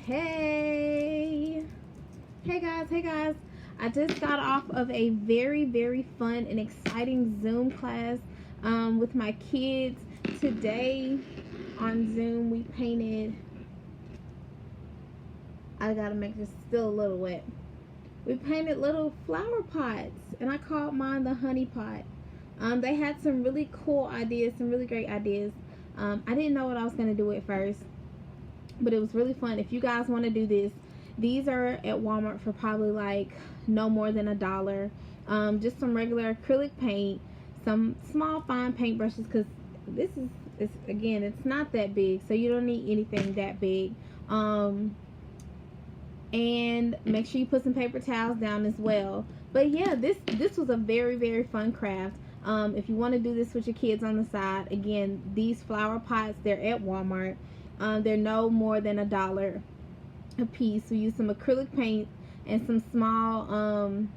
Hey guys, I just got off of a very fun and exciting Zoom class with my kids. Today on Zoom we painted, I gotta make this still a little wet, we painted little flower pots, and I called mine the honey pot. They had some really cool ideas, some really great ideas. I didn't know what I was going to do at first, but it was really fun. If you guys want to do this, these are at Walmart for probably like no more than $1. Just some regular acrylic paint, some small fine paint brushes, because this is again, it's not that big, so you don't need anything that big. And make sure you put some paper towels down as well. But yeah, this was a very fun craft. If you want to do this with your kids on the side, again, these flower pots, they're at Walmart. They're no more than $1 a piece. We use some acrylic paint and some small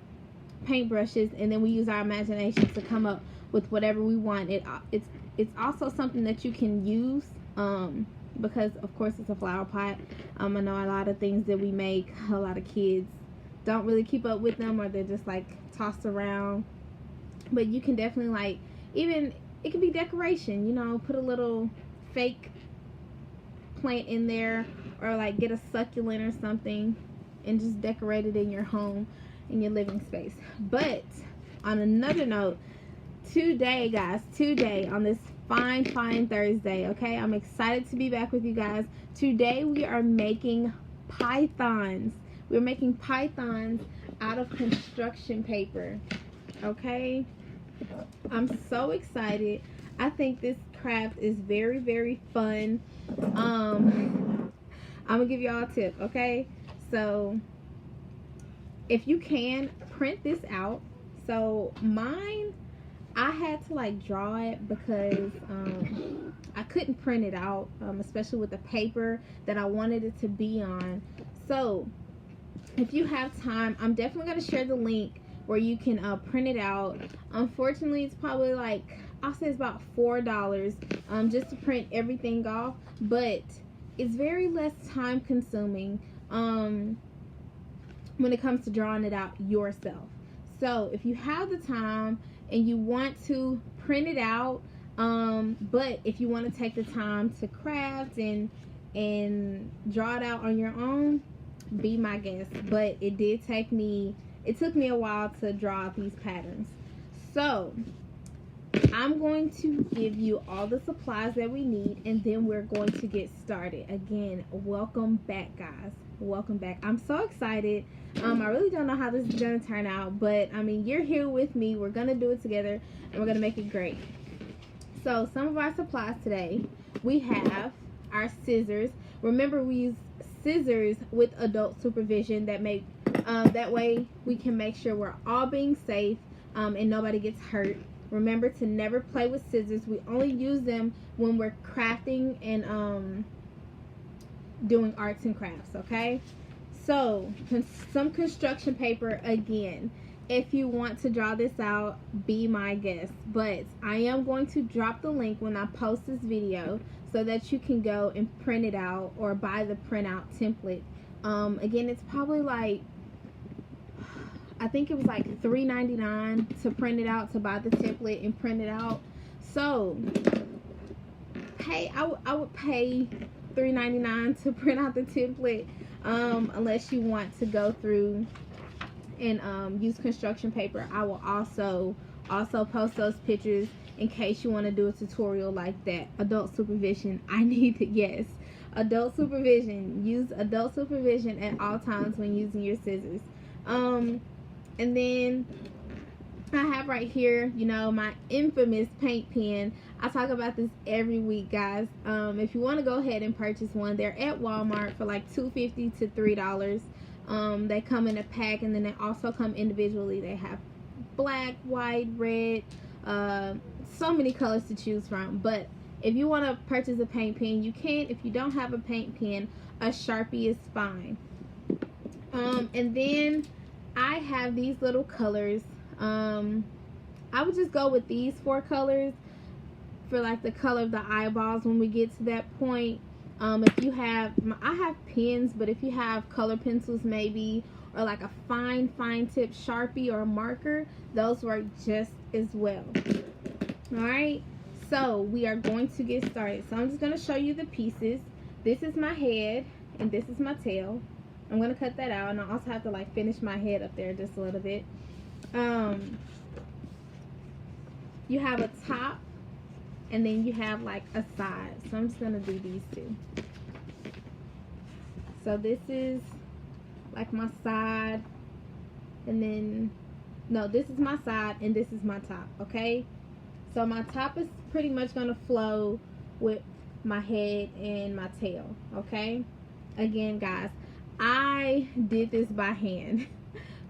paint brushes, and then we use our imagination to come up with whatever we want. It's also something that you can use because of course it's a flower pot. I know a lot of things that we make, a lot of kids don't really keep up with them, or they're just like tossed around. But you can definitely, like, even it can be decoration, you know, put a little fake plant in there, or like get a succulent or something and just decorate it in your home, in your living space. But on another note, today guys, on this fine Thursday, okay, I'm excited to be back with you guys. Today we are making pythons. We're making pythons out of construction paper, okay? I'm so excited. I think this craft is very fun. I'm gonna give y'all a tip, okay? So if you can, print this out. So mine, I had to like draw it because I couldn't print it out, especially with the paper that I wanted it to be on. So if you have time, I'm definitely going to share the link where you can print it out. Unfortunately, it's probably like, I'll say it's about $4 just to print everything off, but it's very less time consuming when it comes to drawing it out yourself. So if you have the time and you want to print it out, but if you want to take the time to craft and draw it out on your own, be my guest. But it took me a while to draw out these patterns. So I'm going to give you all the supplies that we need, and then we're going to get started. Again, welcome back guys, welcome back. I'm so excited. I really don't know how this is gonna turn out, but I mean, you're here with me. We're gonna do it together and we're gonna make it great. So some of our supplies today, we have our scissors. Remember, we use scissors with adult supervision. That way we can make sure we're all being safe and nobody gets hurt. Remember to never play with scissors. We only use them when we're crafting and doing arts and crafts, okay? So some construction paper. Again, if you want to draw this out, be my guest. But I am going to drop the link when I post this video so that you can go and print it out or buy the printout template. Again, it's probably like, I think it was like $3.99 to print it out, to buy the template and print it out. So I would pay $3.99 to print out the template, unless you want to go through and use construction paper. I will also post those pictures in case you want to do a tutorial like that. Adult supervision, I need it. Yes, adult supervision. Use adult supervision at all times when using your scissors. And then I have right here, you know, my infamous paint pen. I talk about this every week, guys. If you want to go ahead and purchase one, they're at Walmart for like $2.50 to $3. They come in a pack, and then they also come individually. They have black, white, red, so many colors to choose from. But if you want to purchase a paint pen, you can. If you don't have a paint pen, a Sharpie is fine. And then I have these little colors. I would just go with these 4 colors for like the color of the eyeballs when we get to that point. If you have, I have pens, but if you have color pencils maybe, or like a fine tip Sharpie or a marker, those work just as well. All right, so we are going to get started. So I'm just going to show you the pieces. This is my head and this is my tail. I'm going to cut that out, and I also have to like finish my head up there just a little bit. You have a top, and then you have like a side. So I'm just going to do these two. So this is like my side, and then, no, this is my side and this is my top, okay? So my top is pretty much going to flow with my head and my tail, okay? Again, guys, I did this by hand.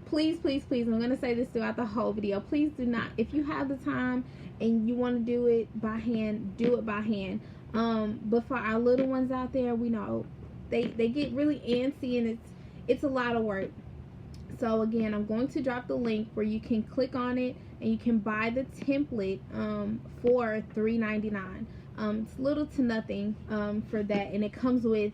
Please, please, please, I'm going to say this throughout the whole video. Please do not, if you have the time and you want to do it by hand, do it by hand. But for our little ones out there, we know they get really antsy, and it's a lot of work. So again, I'm going to drop the link where you can click on it and you can buy the template for $3.99. It's little to nothing for that, and it comes with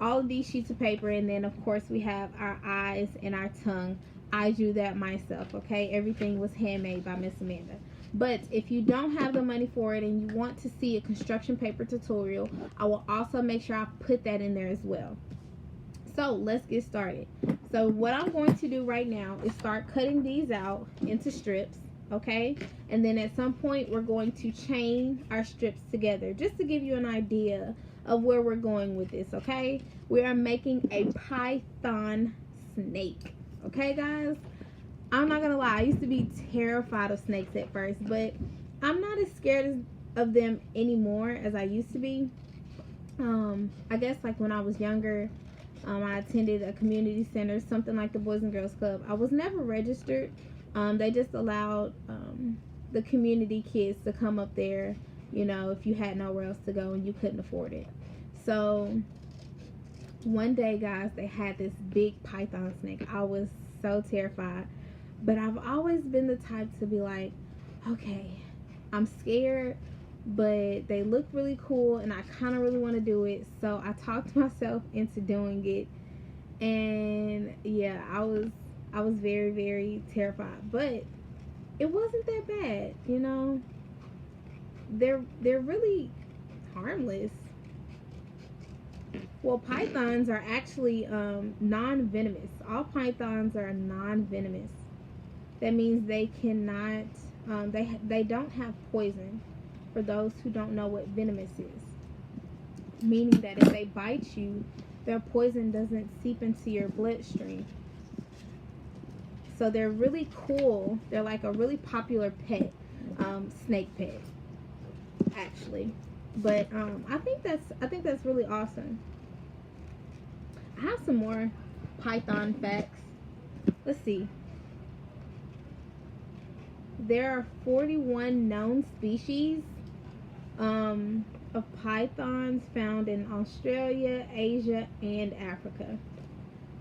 all of these sheets of paper, and then of course we have our eyes and our tongue. I drew that myself, okay? Everything was handmade by Miss Amanda. But if you don't have the money for it and you want to see a construction paper tutorial, I will also make sure I put that in there as well. So let's get started. So what I'm going to do right now is start cutting these out into strips, okay? And then at some point we're going to chain our strips together, just to give you an idea of where we're going with this, okay? We are making a python snake, okay, guys? I'm not gonna lie, I used to be terrified of snakes at first, but I'm not as scared of them anymore as I used to be. I guess like when I was younger, I attended a community center, something like the Boys and Girls Club. I was never registered. They just allowed the community kids to come up there, you know, if you had nowhere else to go and you couldn't afford it. So one day, guys, they had this big python snake. I was so terrified, but I've always been the type to be like, okay, I'm scared, but they look really cool and I kind of really want to do it. So I talked myself into doing it, and yeah, I was very, very terrified, but it wasn't that bad, you know. They're really harmless. Well, pythons are actually non-venomous. All pythons are non-venomous. That means they cannot, they don't have poison, for those who don't know what venomous is. Meaning that if they bite you, their poison doesn't seep into your bloodstream. So they're really cool. They're like a really popular pet, snake pet, actually. But I think that's really awesome. I have some more python facts. Let's see. There are 41 known species of pythons found in Australia, Asia, and Africa.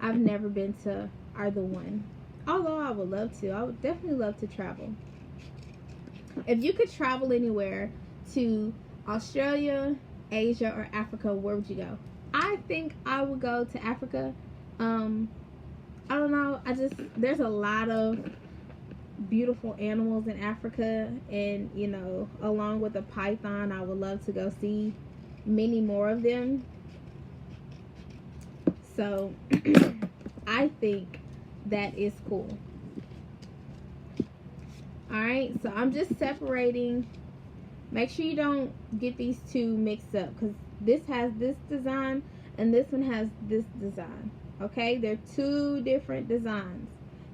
I've never been to either one, although I would love to. I would definitely love to travel. If you could travel anywhere to Australia, Asia, or Africa, where would you go? I think I would go to Africa. I don't know. There's a lot of beautiful animals in Africa, and you know, along with the python, I would love to go see many more of them. So I think that is cool. Alright, so I'm just separating. Make sure you don't get these two mixed up, because this has this design and this one has this design. Okay, they're two different designs.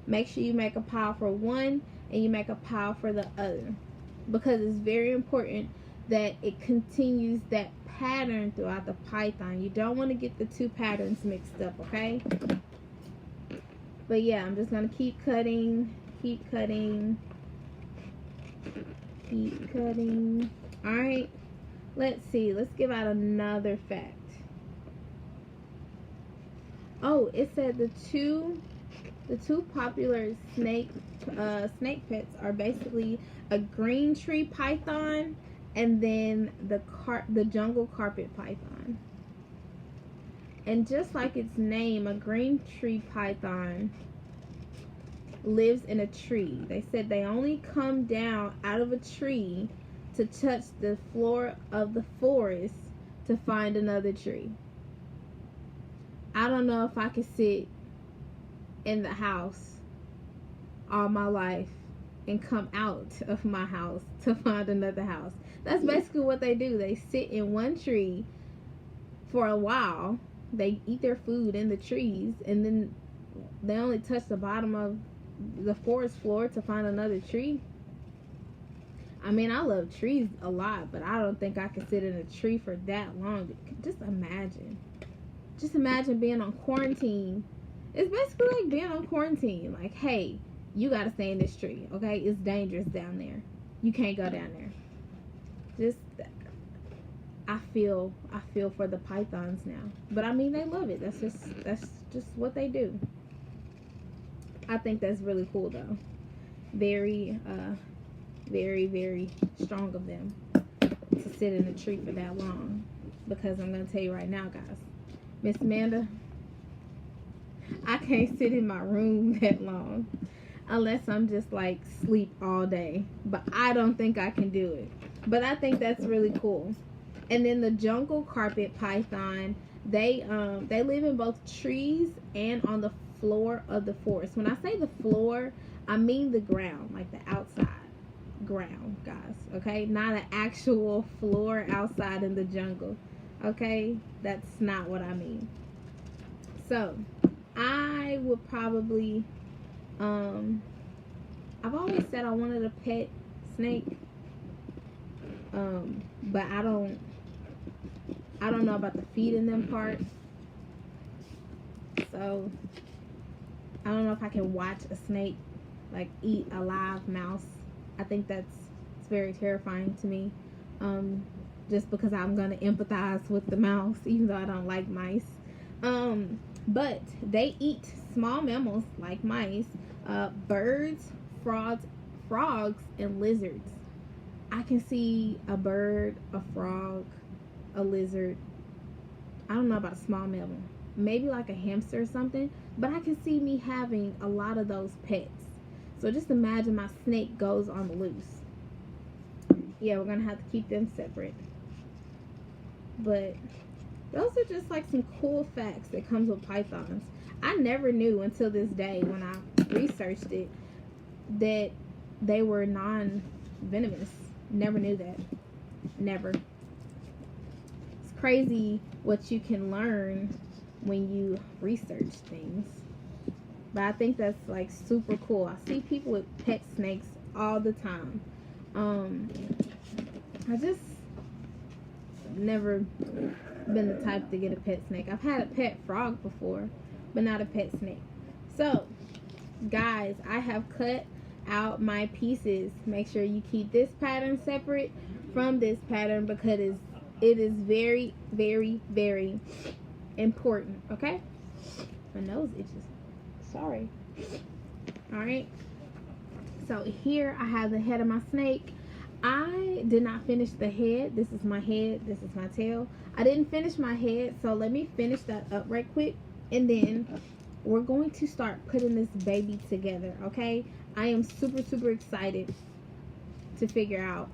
Make sure you make a pile for one and you make a pile for the other, because it's very important that it continues that pattern throughout the python. You don't want to get the two patterns mixed up, okay? But yeah, I'm just going to keep cutting. Alright, let's see. Let's give out another fact. Oh, it said the two popular snake pets are basically a green tree python and then the jungle carpet python. And just like its name, a green tree python lives in a tree. They said they only come down out of a tree to touch the floor of the forest to find another tree. I don't know if I could sit in the house all my life and come out of my house to find another house. That's basically what they do. They sit in one tree for a while. They eat their food in the trees, and then they only touch the bottom of the forest floor to find another tree. I mean, I love trees a lot, but I don't think I could sit in a tree for that long. Just imagine. Just imagine being on quarantine. It's basically like being on quarantine. Like, hey, you gotta stay in this tree, okay? It's dangerous down there. You can't go down there. Just, I feel for the pythons now. But I mean, they love it. That's just what they do. I think that's really cool, though. Very, very strong of them to sit in a tree for that long. Because I'm gonna tell you right now, guys, Miss Amanda, I can't sit in my room that long unless I'm just like sleep all day. But I don't think I can do it. But I think that's really cool. And then the jungle carpet python, they live in both trees and on the floor of the forest. When I say the floor, I mean the ground, like the outside ground, guys. Okay, not an actual floor outside in the jungle. Okay, that's not what I mean. So I would probably I've always said I wanted a pet snake, but I don't know about the feeding them part. So I don't know if I can watch a snake like eat a live mouse. I think it's very terrifying to me. Just because I'm gonna empathize with the mouse, even though I don't like mice. But they eat small mammals like mice, birds, frogs, and lizards. I can see a bird, a frog, a lizard. I don't know about a small mammal. Maybe like a hamster or something. But I can see me having a lot of those pets. So just imagine my snake goes on the loose. Yeah, we're going to have to keep them separate. But those are just like some cool facts that comes with pythons. I never knew until this day when I researched it that they were non-venomous. Never knew that. Never. It's crazy what you can learn when you research things. But I think that's like super cool. I see people with pet snakes all the time. I just never been the type to get a pet snake. I've had a pet frog before, but not a pet snake. So, guys, I have cut out my pieces. Make sure you keep this pattern separate from this pattern because it is very, very, very important. Okay? My nose itches. Sorry. Alright. So here I have the head of my snake. I did not finish the head. This is my head. This is my tail. I didn't finish my head, so let me finish that up right quick. And then we're going to start putting this baby together, okay? I am super, super excited to figure out,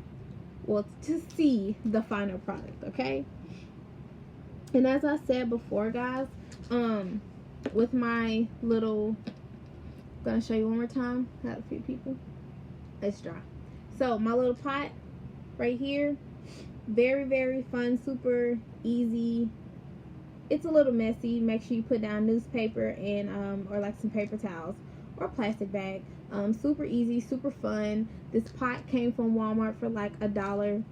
well, to see the final product, okay? And as I said before, guys, with my little, I'm gonna show you one more time. I had a few people. It's dry. So my little pot right here, very, very fun, super easy. It's a little messy. Make sure you put down newspaper and or like some paper towels or a plastic bag. Super easy, super fun. This pot came from Walmart for like $1.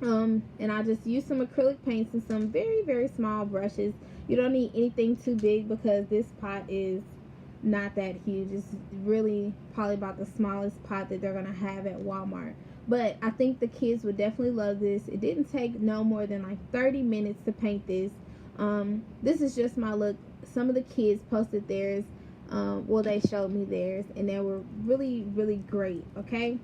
And I just used some acrylic paints and some very, very small brushes. You don't need anything too big because this pot is not that huge. It's really probably about the smallest pot that they're gonna have at Walmart. But I think the kids would definitely love this. It didn't take no more than like 30 minutes to paint this. This is just my look. Some of the kids posted theirs. Well, they showed me theirs, and they were really, really great. Okay,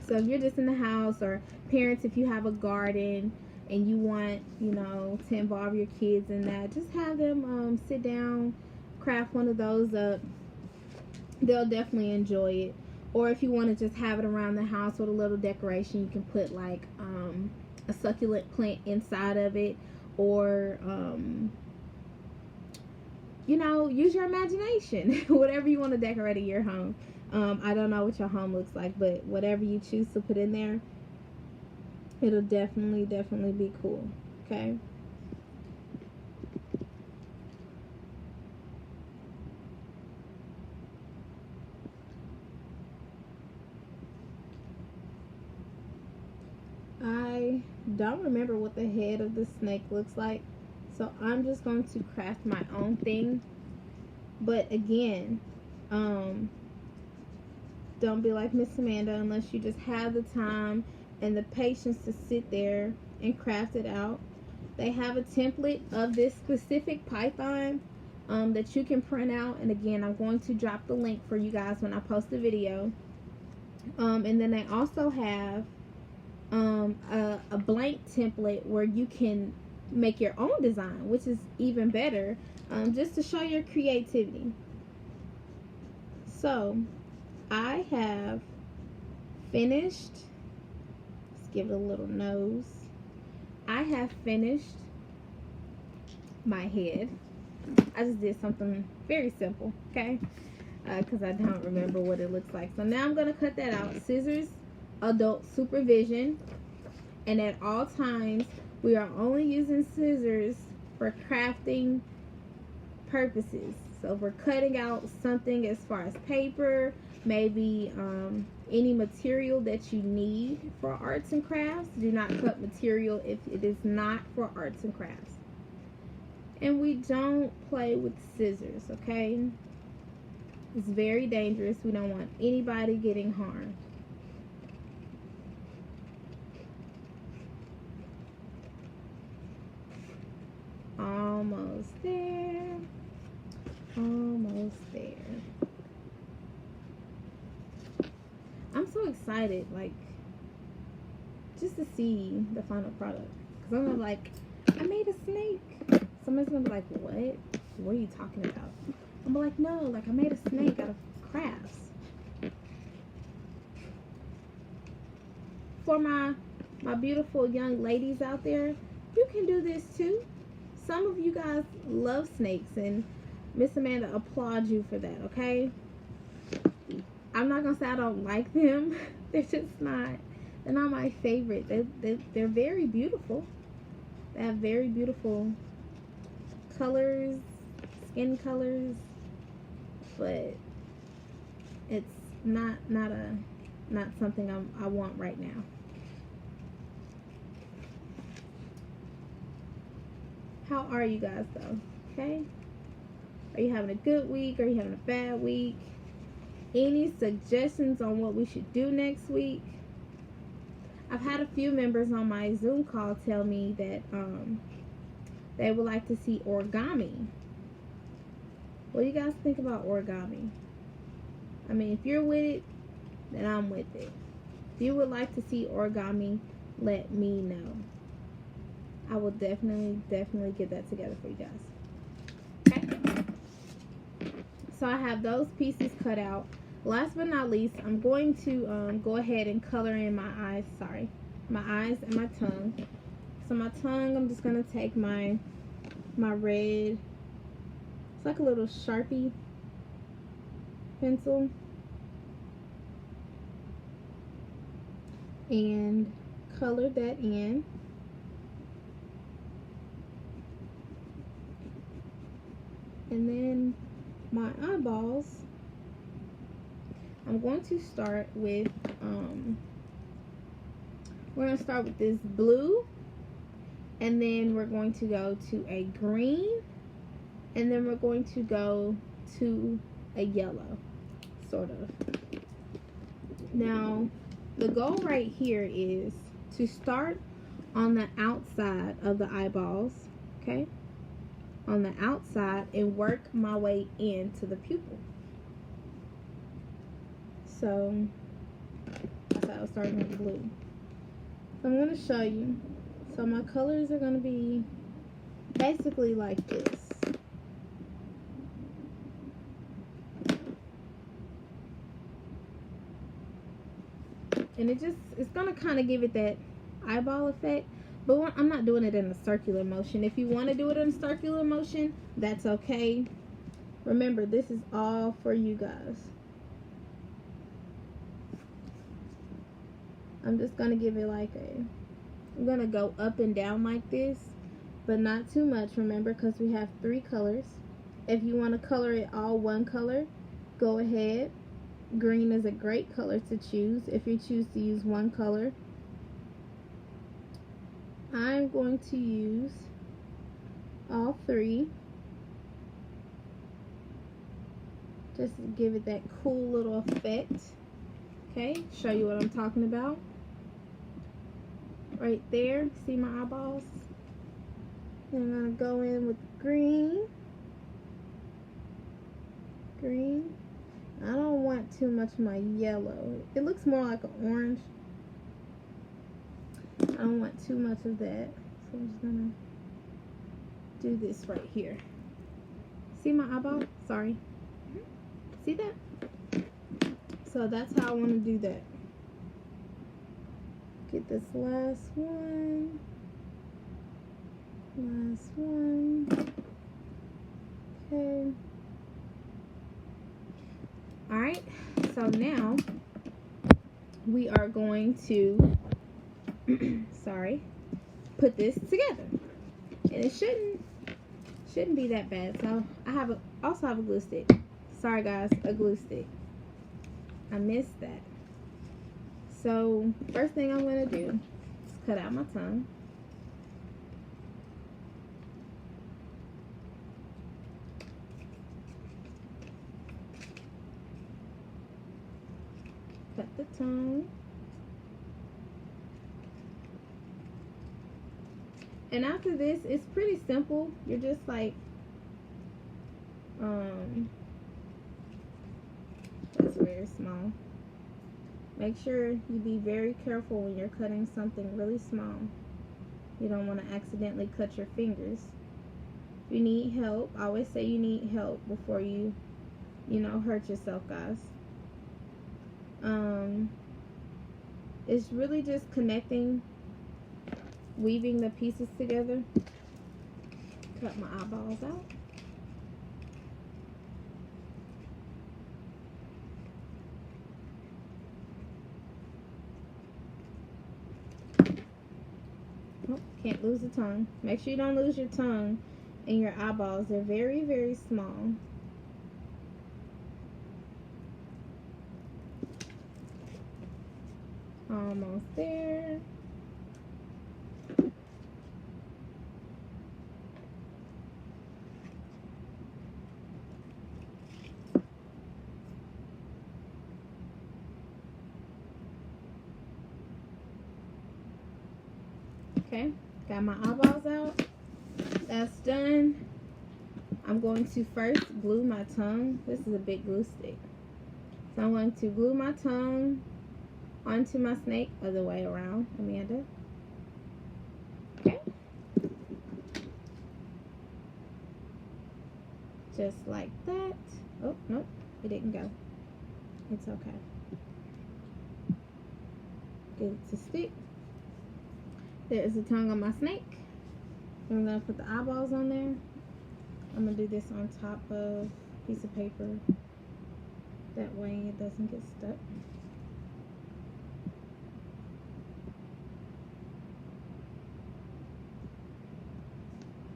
so if you're just in the house, or parents, if you have a garden, and you want, you know, to involve your kids in that, just have them sit down, craft one of those up. They'll definitely enjoy it. Or if you want to just have it around the house with a little decoration, you can put like a succulent plant inside of it, or you know, use your imagination. Whatever you want to decorate in your home. I don't know what your home looks like, but whatever you choose to put in there, it'll definitely be cool. Okay. I don't remember what the head of the snake looks like, so I'm just going to craft my own thing. But again, don't be like Miss Amanda unless you just have the time and the patience to sit there and craft it out. They have a template of this specific python that you can print out, and again, I'm going to drop the link for you guys when I post the video. And then they also have a blank template where you can make your own design, which is even better, just to show your creativity. So I have finished, let's give it a little nose. I have finished my head. I just did something very simple, okay? Because I don't remember what it looks like. So now I'm going to cut that out. Scissors, adult supervision. And at all times, we are only using scissors for crafting purposes. So if we're cutting out something as far as paper, maybe any material that you need for arts and crafts, do not cut material if it is not for arts and crafts. And we don't play with scissors, okay? It's very dangerous. We don't want anybody getting harmed. Almost there. Almost there. I'm so excited, like, just to see the final product. Because I'm gonna be like, I made a snake. Somebody's gonna be like, what are you talking about? I'm like, no, like, I made a snake out of crafts. For my beautiful young ladies out there, you can do this too. Some of you guys love snakes, and Miss Amanda applauds you for that, okay? I'm not gonna say I don't like them. They're not my favorite. They're very beautiful. They have very beautiful colors, skin colors, but it's not something I want right now. How are you guys though? Okay? Are you having a good week? Are you having a bad week? Any suggestions on what we should do next week? I've had a few members on my Zoom call tell me that they would like to see origami. What do you guys think about origami? I mean, if you're with it, then I'm with it. If you would like to see origami, let me know. I will definitely get that together for you guys. Okay. So I have those pieces cut out. Last but not least, I'm going to go ahead and color in my eyes. Sorry, my eyes and my tongue. So my tongue, I'm just gonna take my red. It's like a little Sharpie pencil, and color that in. And then my eyeballs, I'm going to start with, we're going to start with this blue, and then we're going to go to a green, and then we're going to go to a yellow, sort of. Now, the goal right here is to start on the outside of the eyeballs, okay? On the outside, and work my way into the pupil. So that's how I was starting with blue. So I'm going to show you So my colors are going to be basically like this. And it's going to kind of give it that eyeball effect. But I'm not doing it in a circular motion. If you want to do it in a circular motion, that's okay. Remember, this is all for you guys. I'm just going to give it like I'm going to go up and down like this, but not too much, remember, because we have 3 colors. If you want to color it all one color, go ahead. Green is a great color to choose if you choose to use one color. I'm going to use all 3. Just to give it that cool little effect. Okay, show you what I'm talking about. Right there, see my eyeballs? And I'm going to go in with green. Green. I don't want too much of my yellow. It looks more like an orange. I don't want too much of that. So I'm just going to do this right here. See my eyeball? Sorry. See that? So that's how I want to do that. Get this last one. Last one. Okay. Alright, so now we are going to sorry, put this together. And it shouldn't be that bad. So I also have a glue stick. Sorry guys, a glue stick. I missed that. So first thing I'm gonna do is cut out my tongue. Cut the tongue. And after this, it's pretty simple. You're just like, that's very small. Make sure you be very careful when you're cutting something really small. You don't want to accidentally cut your fingers. If you need help, I always say you need help before you hurt yourself, guys. It's really just connecting, weaving the pieces together. Cut my eyeballs out. Oh, can't lose the tongue. Make sure you don't lose your tongue and your eyeballs. They're very, very small. Almost there. Okay, got my eyeballs out. That's done. I'm going to first glue my tongue. This is a big glue stick. So I'm going to glue my tongue onto my snake, other way around, Amanda. Okay. Just like that. Oh, nope, it didn't go. It's okay. Get it to stick. There is the tongue on my snake. I'm going to put the eyeballs on there. I'm going to do this on top of a piece of paper. That way it doesn't get stuck.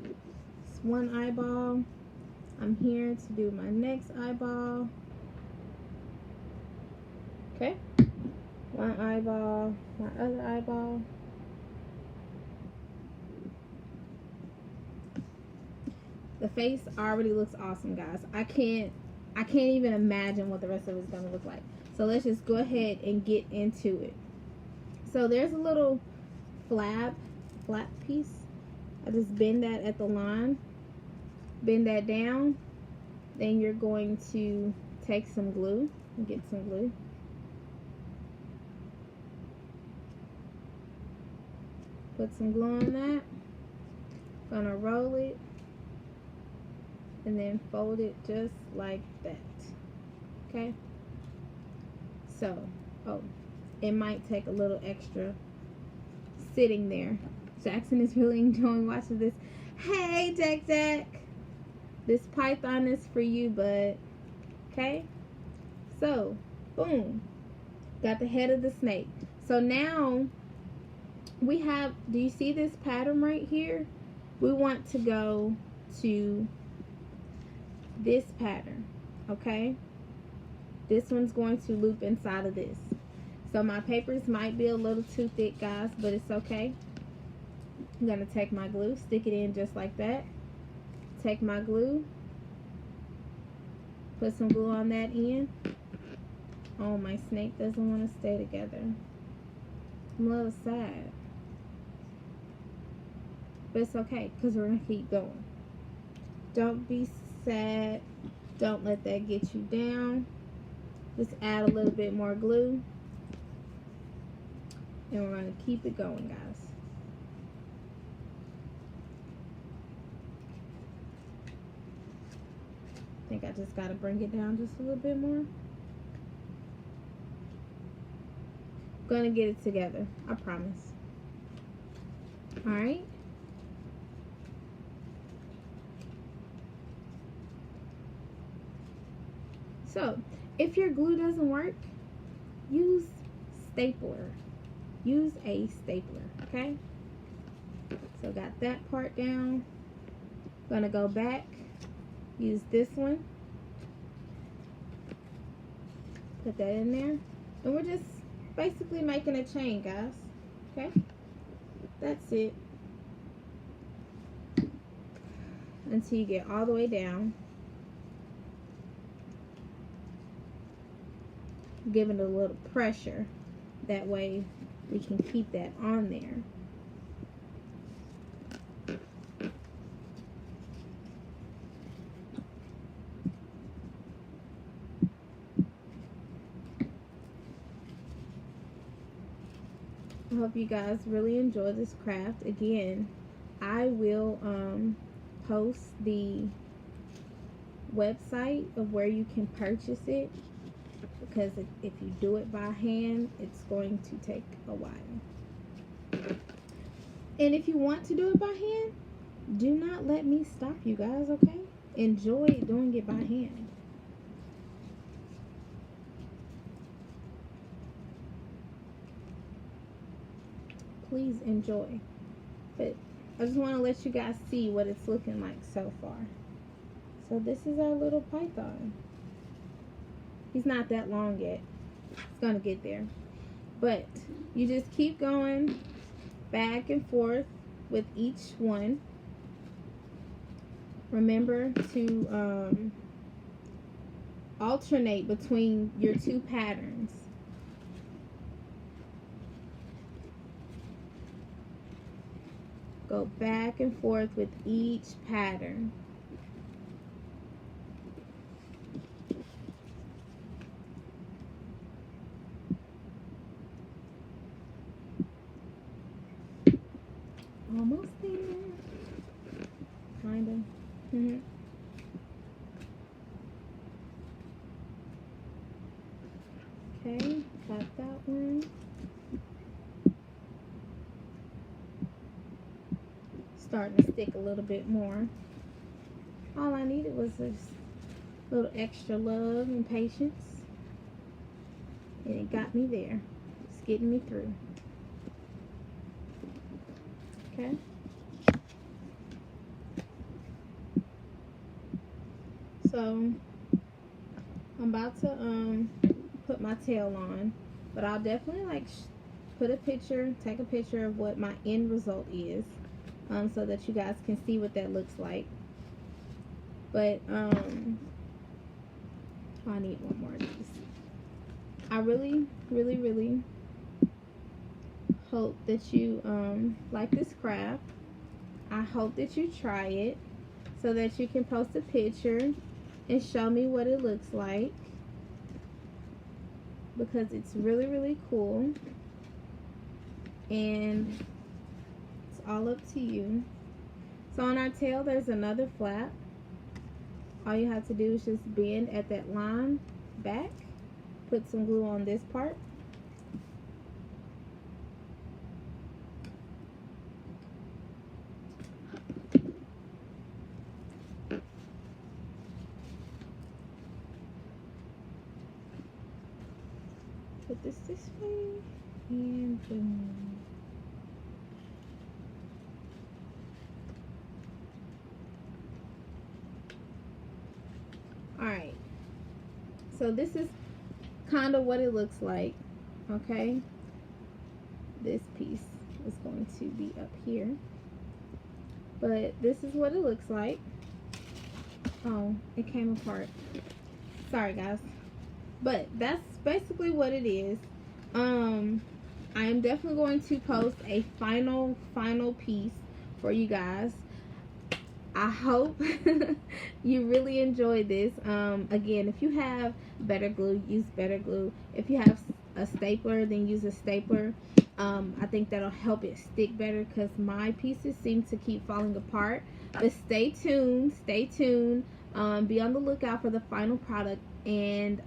It's one eyeball. I'm here to do my next eyeball. Okay. One eyeball, my other eyeball. The face already looks awesome, guys. I can't even imagine what the rest of it is going to look like. So let's just go ahead and get into it. So there's a little flat piece. I just bend that at the line. Bend that down. Then you're going to take some glue and get some glue. Put some glue on that. Gonna roll it and then fold it just like that. Okay, so it might take a little extra sitting there. Jackson is really enjoying watching this. Hey Jack, this python is for you, bud. Okay, so boom, got the head of the snake. So now we have, do you see this pattern right here? We want to go to this pattern. Okay, this one's going to loop inside of this. So my papers might be a little too thick, guys, but it's okay. I'm gonna take my glue, stick it in just like that. Take my glue, put some glue on that end. Oh, my snake doesn't want to stay together. I'm a little sad, but it's okay because we're gonna keep going. Don't be sad. Don't let that get you down. Just add a little bit more glue, and we're gonna keep it going, guys. I think I just gotta bring it down just a little bit more. Gonna get it together, I promise. All right. So if your glue doesn't work, use stapler. Use a stapler, okay? So got that part down. Gonna go back, use this one, put that in there, and we're just basically making a chain, guys. Okay, that's it. Until you get all the way down. Give it a little pressure, that way we can keep that on there. I hope you guys really enjoy this craft. Again, I will post the website of where you can purchase it, because if you do it by hand, it's going to take a while. And if you want to do it by hand, do not let me stop you guys, okay? Enjoy doing it by hand. Please enjoy. But I just want to let you guys see what it's looking like so far. So this is our little python. He's not that long yet. It's gonna get there. But you just keep going back and forth with each one. Remember to alternate between your two patterns. Go back and forth with each pattern. Almost there. Kinda. Okay, got that one. Starting to stick a little bit more. All I needed was this little extra love and patience, and it got me there. It's getting me through. Okay. So I'm about to put my tail on, but I'll definitely like put a picture, take a picture of what my end result is, so that you guys can see what that looks like. But I need one more of these. I really hope that you like this craft. I hope that you try it so that you can post a picture and show me what it looks like, because it's really cool. And all up to you. So on our tail, there's another flap. All you have to do is just bend at that line back. Put some glue on this part. Put this way, and boom. Alright, so this is kind of what it looks like, okay? This piece is going to be up here, but this is what it looks like. Oh, it came apart. Sorry, guys. But that's basically what it is. I am definitely going to post a final piece for you guys. I hope you really enjoyed this. Again, if you have better glue, use better glue. If you have a stapler, then use a stapler. I think that'll help it stick better, because my pieces seem to keep falling apart. But stay tuned. Stay tuned. Be on the lookout for the final product, and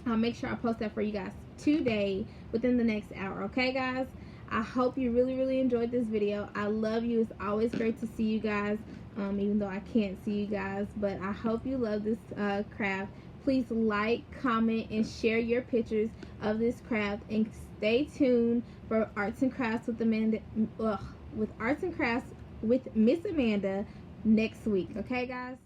I'll make sure I post that for you guys today within the next hour. Okay, guys? I hope you really enjoyed this video. I love you. It's always great to see you guys, even though I can't see you guys. But I hope you love this craft. Please like, comment, and share your pictures of this craft. And stay tuned for Arts and Crafts with Amanda. With Arts and Crafts with Miss Amanda next week. Okay, guys?